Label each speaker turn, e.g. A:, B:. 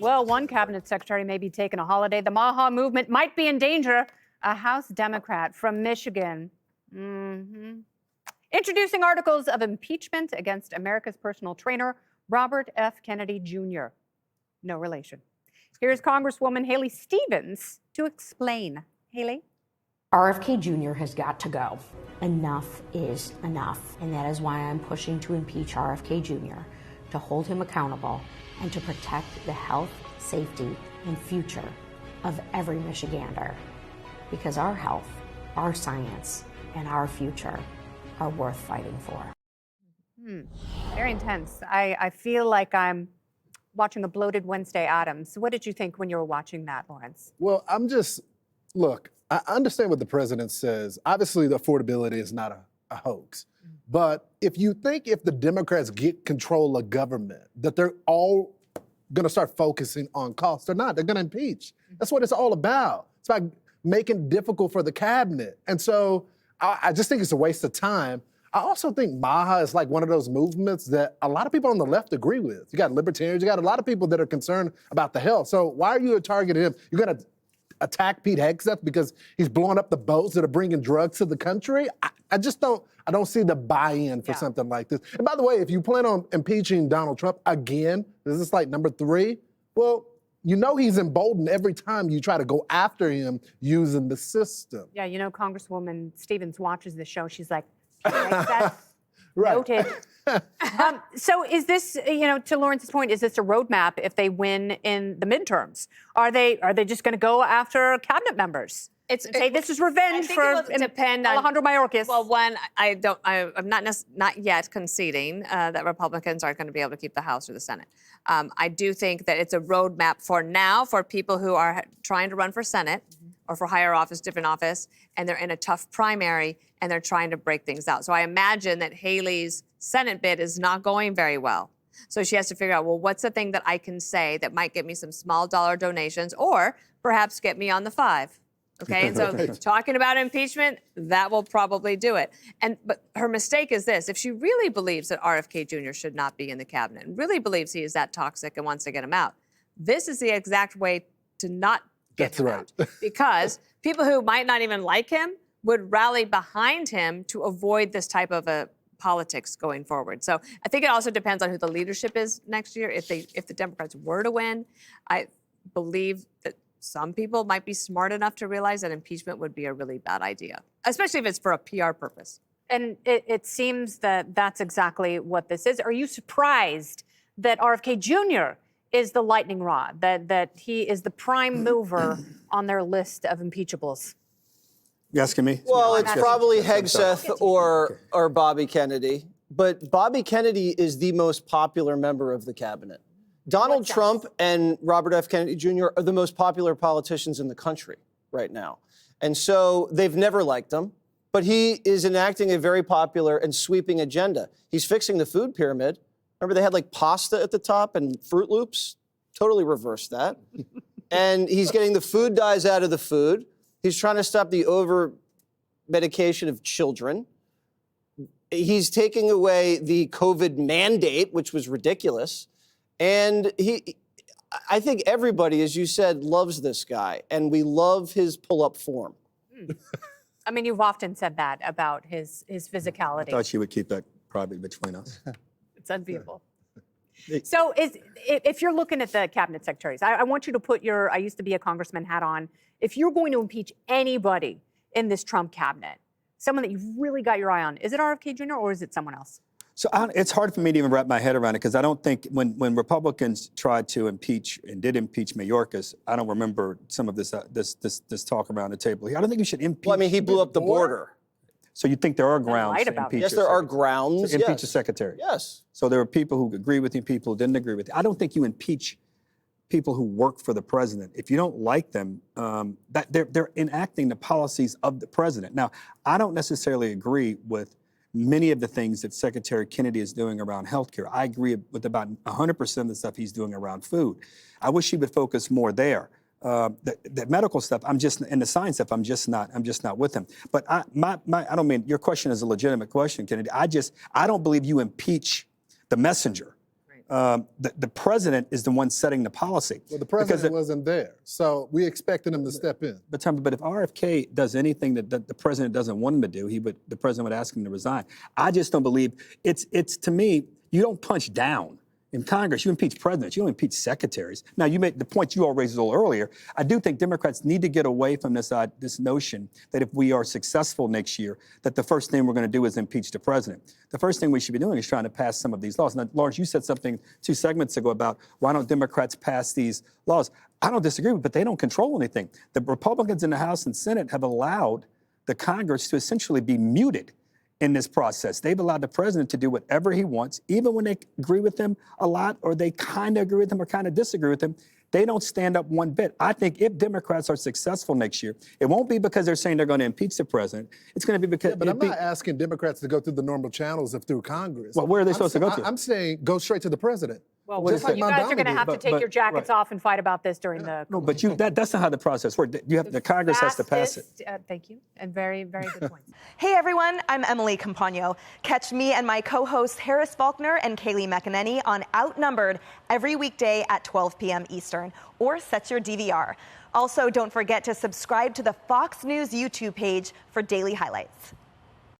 A: Well, one cabinet secretary may be taking a holiday. The Maha movement might be in danger. A House Democrat from Michigan. Introducing articles of impeachment against America's personal trainer, Robert F. Kennedy Jr. No relation. Here's Congresswoman Haley Stevens to explain. Haley?
B: RFK Jr. has got to go. Enough is enough. And that is why I'm pushing to impeach RFK Jr., to hold him accountable, and to protect the health, safety, and future of every Michigander. Because our health, our science, and our future are worth fighting for.
A: Very intense. I feel like I'm watching a bloated Wednesday Addams. What did you think when you were watching that, Lawrence?
C: Well, look, I understand what the president says. Obviously, the affordability is not a hoax. But if you think if the Democrats get control of government, that they're all going to start focusing on costs, they're not. They're going to impeach. That's what it's all about. It's about making it difficult for the cabinet. And so I just think it's a waste of time. I also think Maha is like one of those movements that a lot of people on the left agree with. You got libertarians, you got a lot of people that are concerned about the health. So why are you targeting him? You're going to attack Pete Hegseth because he's blowing up the boats that are bringing drugs to the country? I don't see the buy-in for something like this. And by the way, if you plan on impeaching Donald Trump again, this is like number 3, well, you know he's emboldened every time you try to go after him using the system.
A: Yeah, you know, Congresswoman Stevens watches the show. She's like, Hegseth, noted. So is this, to Lawrence's point, is this a roadmap if they win in the midterms? Are they just going to go after cabinet members? Say this is revenge for
D: depend on
A: Alejandro Mayorkas.
D: Well, one, I'm not yet conceding that Republicans aren't going to be able to keep the House or the Senate. I do think that it's a roadmap for now for people who are trying to run for Senate or for higher office, different office, and they're in a tough primary and they're trying to break things out. So I imagine that Haley's Senate bid is not going very well. So she has to figure out, well, what's the thing that I can say that might get me some small dollar donations or perhaps get me on the 5? Okay, and so talking about impeachment, that will probably do it. But her mistake is this: if she really believes that RFK Jr. should not be in the cabinet, and really believes he is that toxic and wants to get him out, this is the exact way to not get him out. Because people who might not even like him would rally behind him to avoid this type of a politics going forward. So I think it also depends on who the leadership is next year. If the Democrats were to win, I believe that some people might be smart enough to realize that impeachment would be a really bad idea, especially if it's for a PR purpose.
A: And it seems that that's exactly what this is. Are you surprised that RFK Jr. is the lightning rod, that he is the prime mover on their list of impeachables?
E: You asking me?
F: Well, it's probably Hegseth or Bobby Kennedy. But Bobby Kennedy is the most popular member of the cabinet. Donald Trump and Robert F. Kennedy Jr. are the most popular politicians in the country right now. And so they've never liked him, but he is enacting a very popular and sweeping agenda. He's fixing the food pyramid. Remember they had like pasta at the top and Fruit Loops? Totally reversed that. And he's getting the food dyes out of the food. He's trying to stop the over-medication of children. He's taking away the COVID mandate, which was ridiculous. And I think everybody, as you said, loves this guy, and we love his pull-up form.
A: I mean, you've often said that about his physicality.
E: I thought she would keep that private between us.
A: It's unbeatable. So if you're looking at the cabinet secretaries, I want you to put I used to be a congressman hat on. If you're going to impeach anybody in this Trump cabinet, someone that you've really got your eye on, is it RFK Jr. or is it someone else?
E: So it's hard for me to even wrap my head around it because I don't think when Republicans tried to impeach and did impeach Mayorkas, I don't remember some of this talk around the table. I don't think we should impeach.
F: Well, I mean, he blew up the border.
E: So you think there are grounds to impeach?
F: Yes, there are grounds.
E: To impeach a secretary.
F: Yes.
E: So there are people who agree with you, people who didn't agree with you. I don't think you impeach people who work for the president. If you don't like them, that they're enacting the policies of the president. Now, I don't necessarily agree with many of the things that Secretary Kennedy is doing around healthcare. I agree with about 100% of the stuff he's doing around food. I wish he would focus more there. The medical stuff, and the science stuff, I'm just not with him. But I don't mean, your question is a legitimate question, Kennedy. I don't believe you impeach the messenger. the president is the one setting the policy.
C: Well, the president wasn't there, so we expected him to step in.
E: But if RFK does anything that the president doesn't want him to do, the president would ask him to resign. I just don't believe it's to me, you don't punch down. In Congress, you impeach presidents, you don't impeach secretaries. Now, you made the point you all raised a little earlier. I do think Democrats need to get away from this notion that if we are successful next year, that the first thing we're going to do is impeach the president. The first thing we should be doing is trying to pass some of these laws. Now, Lawrence, you said something 2 segments ago about why don't Democrats pass these laws? I don't disagree, but they don't control anything. The Republicans in the House and Senate have allowed the Congress to essentially be muted in this process. They've allowed the president to do whatever he wants, even when they agree with him a lot or they kind of agree with him or kind of disagree with him. They don't stand up one bit. I think if Democrats are successful next year, it won't be because they're saying they're going to impeach the president. It's going to be because...
C: Yeah, but I'm not asking Democrats to go through the normal channels of through Congress.
E: Well, where are they supposed to go to?
C: I'm saying go straight to the president.
A: Well,
C: Just like
A: you guys are going to have to take your jackets
E: right.
A: off and fight about this during the...
E: No, but that's not how the process works. The Congress has to pass it.
A: Thank you, and very, very good points.
G: Hey everyone, I'm Emily Campagno. Catch me and my co-hosts Harris Faulkner and Kaylee McEnany on Outnumbered every weekday at 12 p.m. Eastern, or set your DVR. Also, don't forget to subscribe to the Fox News YouTube page for daily highlights.